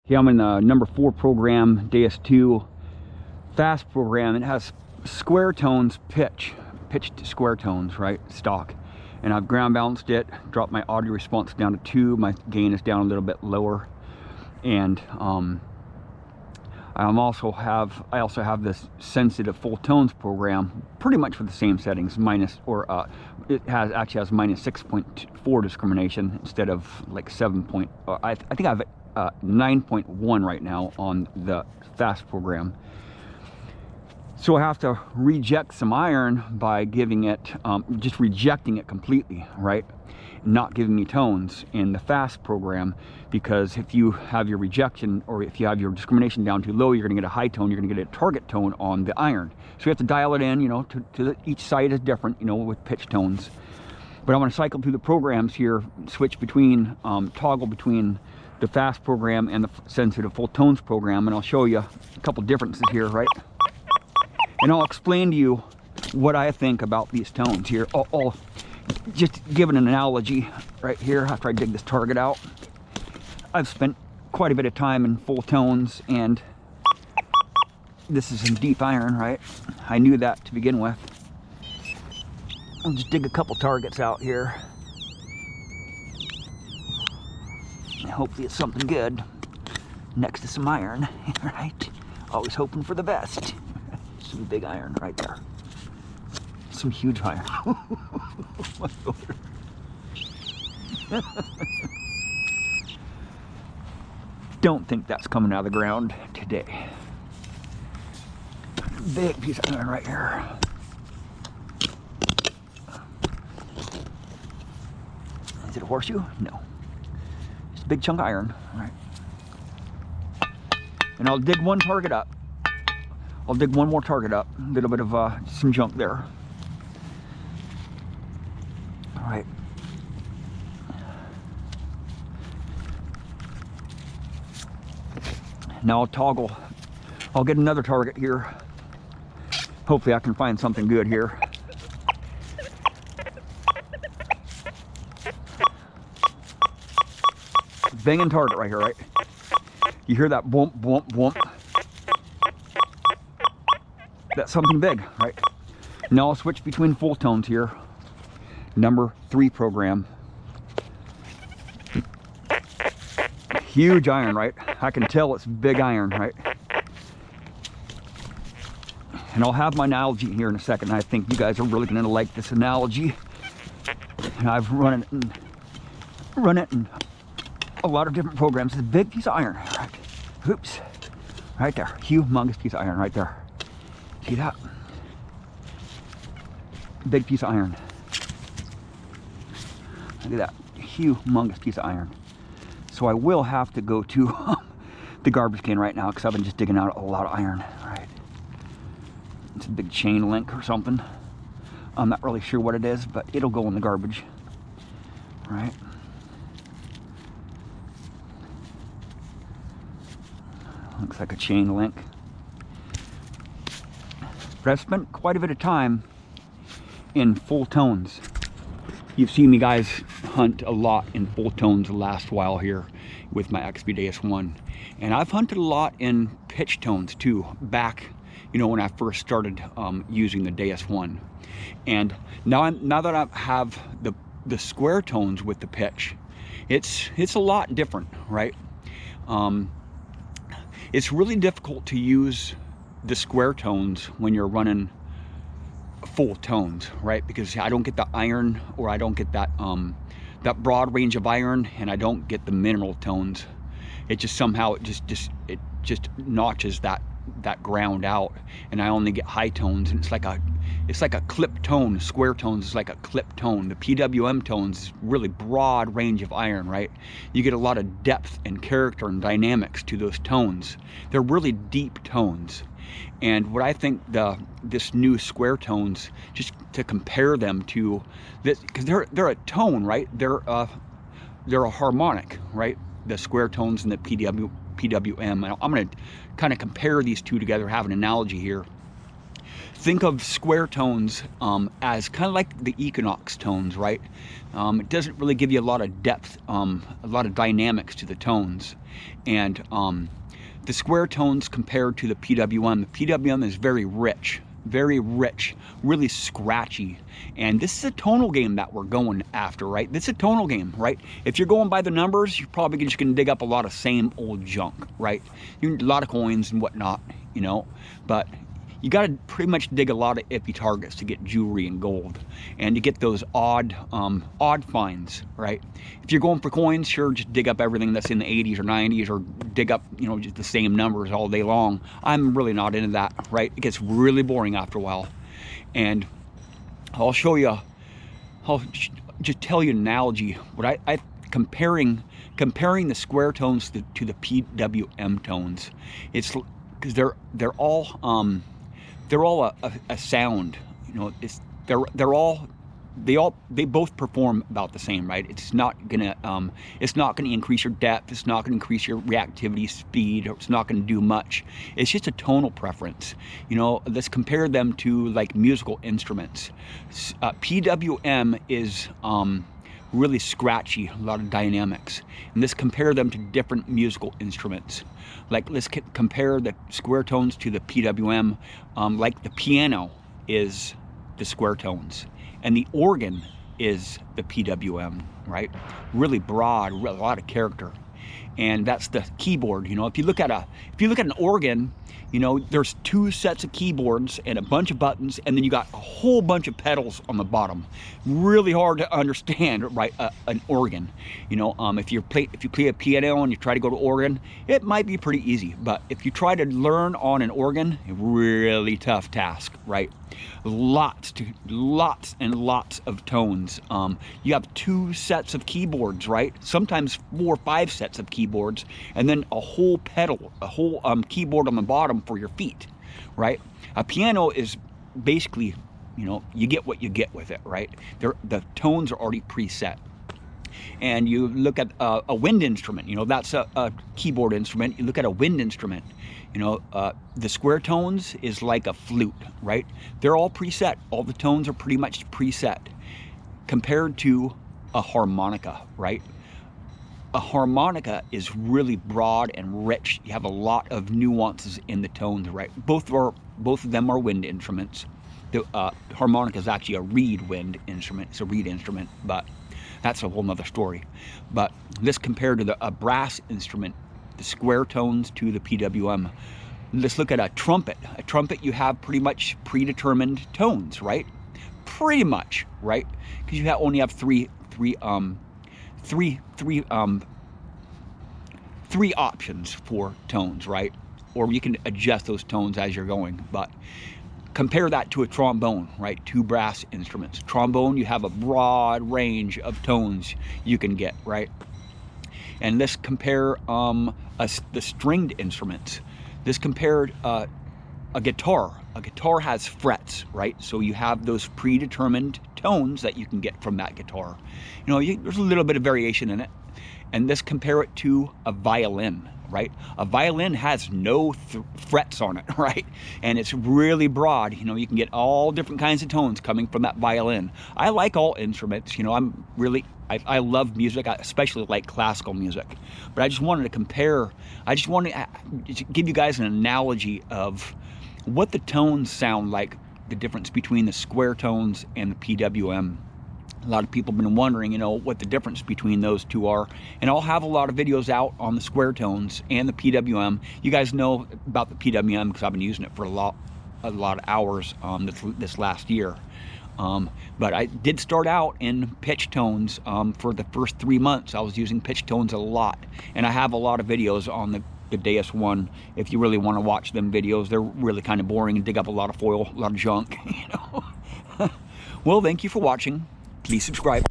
Okay, I'm in the number 4 program, Deus 2 fast program. It has square tones pitched square tones, right, stock. And I've ground balanced it, dropped my audio response down to 2. My gain is down a little bit lower. And I also have this sensitive full tones program, pretty much with the same settings, it actually has minus 6.4 discrimination instead of like 7. I think I have 9.1 right now on the fast program. So I have to reject some iron by giving it, just rejecting it completely, right? Not giving me tones in the fast program, because if you have your rejection or if you have your discrimination down too low, you're gonna get a high tone, you're gonna get a target tone on the iron. So you have to dial it in, you know, each side is different, you know, with pitch tones. But I'm gonna cycle through the programs here, switch between, toggle between the fast program and the sensitive full tones program, and I'll show you a couple differences here, right? And I'll explain to you what I think about these tones here. I'll just give an analogy right here after I dig this target out. I've spent quite a bit of time in full tones, and this is in deep iron, right? I knew that to begin with. I'll just dig a couple targets out here. And hopefully it's something good next to some iron, right? Always hoping for the best. Some big iron right there. Some huge iron. Don't think that's coming out of the ground today. Big piece of iron right here. Is it a horseshoe? No. It's a big chunk of iron. All right. And I'll dig one target up. I'll dig one more target up. A little bit of some junk there. All right. Now I'll toggle. I'll get another target here. Hopefully I can find something good here. Banging target right here, right? You hear that boom, boom, boom? That's something big, right? Now I'll switch between full tones here. Number 3 program. Huge iron, right? I can tell it's big iron, right? And I'll have my analogy here in a second. I think you guys are really gonna like this analogy. And I've run it in a lot of different programs. It's a big piece of iron, right? Oops, right there. Humongous piece of iron right there. See that? Big piece of iron. Look at that. Humongous piece of iron. So I will have to go to the garbage can right now, because I've been just digging out a lot of iron. Right. It's a big chain link or something. I'm not really sure what it is, but it'll go in the garbage. Right. Looks like a chain link. But I've spent quite a bit of time in full tones. You've seen me guys hunt a lot in full tones the last while here with my XP Deus 1. And I've hunted a lot in pitch tones too, back, you know, when I first started using the Deus 1. And now that I have the square tones with the pitch, it's a lot different, right? It's really difficult to use the square tones when you're running full tones, right? Because I don't get the iron, or I don't get that that broad range of iron, and I don't get the mineral tones. It just somehow it just notches that ground out, and I only get high tones, and it's like a clip tone. Square tones is like a clip tone. The PWM tones is really broad range of iron, right? You get a lot of depth and character and dynamics to those tones. They're really deep tones. And what I think this new square tones, just to compare them to this, because they're a tone, right? They're a harmonic, right? The square tones and the PWM. And I'm going to kind of compare these two together, have an analogy here. Think of square tones as kind of like the equinox tones, right? It doesn't really give you a lot of depth, a lot of dynamics to the tones. And the square tones compared to the PWM is very rich, really scratchy. And this is a tonal game that we're going after, right? This is a tonal game, right? If you're going by the numbers, you're probably just gonna dig up a lot of same old junk, right? You need a lot of coins and whatnot, you know, but you got to pretty much dig a lot of iffy targets to get jewelry and gold, and to get those odd finds, right? If you're going for coins, sure, just dig up everything that's in the 80s or 90s, or dig up, you know, just the same numbers all day long. I'm really not into that, right? It gets really boring after a while. And I'll show you, I'll just tell you an analogy. What I comparing the square tones to the PWM tones. It's because they're all a sound, you know. They both perform about the same, right? It's not gonna increase your depth, it's not gonna increase your reactivity speed, or it's not gonna do much. It's just a tonal preference, you know. Let's compare them to like musical instruments. PWM is really scratchy, a lot of dynamics. And let's compare them to different musical instruments. Like, let's compare the square tones to the PWM. Like the piano is the square tones, and the organ is the PWM, right? Really broad, a lot of character. And that's the keyboard. You know, if you look at an organ, you know, there's two sets of keyboards and a bunch of buttons, and then you got a whole bunch of pedals on the bottom. Really hard to understand, right? An organ. You know, if you play a piano and you try to go to organ, it might be pretty easy. But if you try to learn on an organ, a really tough task, right? Lots and lots of tones. You have two sets of keyboards, right? Sometimes 4 or 5 sets of keyboards, and then a whole pedal, a whole keyboard on the bottom for your feet, right? A piano is basically, you know, you get what you get with it, right? The tones are already preset. And you look at a wind instrument, you know, that's a keyboard instrument. You look at a wind instrument, you know, the square tones is like a flute, right? They're all preset. All the tones are pretty much preset compared to a harmonica, right? A harmonica is really broad and rich. You have a lot of nuances in the tones, right? Both of them are wind instruments. The harmonica is actually a reed wind instrument. It's a reed instrument, but that's a whole nother story. But this compared to a brass instrument, the square tones to the PWM. Let's look at a trumpet. A trumpet, you have pretty much predetermined tones, right? Pretty much, right? Because you only have three options for tones, right? Or you can adjust those tones as you're going. But compare that to a trombone, right? 2 brass instruments. Trombone, you have a broad range of tones you can get, right? And let's compare the stringed instruments. This compared a guitar. A guitar has frets, right? So you have those predetermined tones that you can get from that guitar. You know, there's a little bit of variation in it. And let's compare it to a violin, right? A violin has no frets on it, right? And it's really broad. You know, you can get all different kinds of tones coming from that violin. I like all instruments. You know, I love music. I especially like classical music. But I just wanted to compare. I just wanted to give you guys an analogy of what the tones sound like, the difference between the square tones and the PWM. A lot of people have been wondering, you know, what the difference between those two are. And I'll have a lot of videos out on the square tones and the PWM. You guys know about the PWM because I've been using it for a lot of hours this last year. But I did start out in pitch tones for the first 3 months. I was using pitch tones a lot. And I have a lot of videos on the Deus one. If you really want to watch them videos, they're really kind of boring and dig up a lot of foil, a lot of junk, you know. Well, thank you for watching. Please subscribe.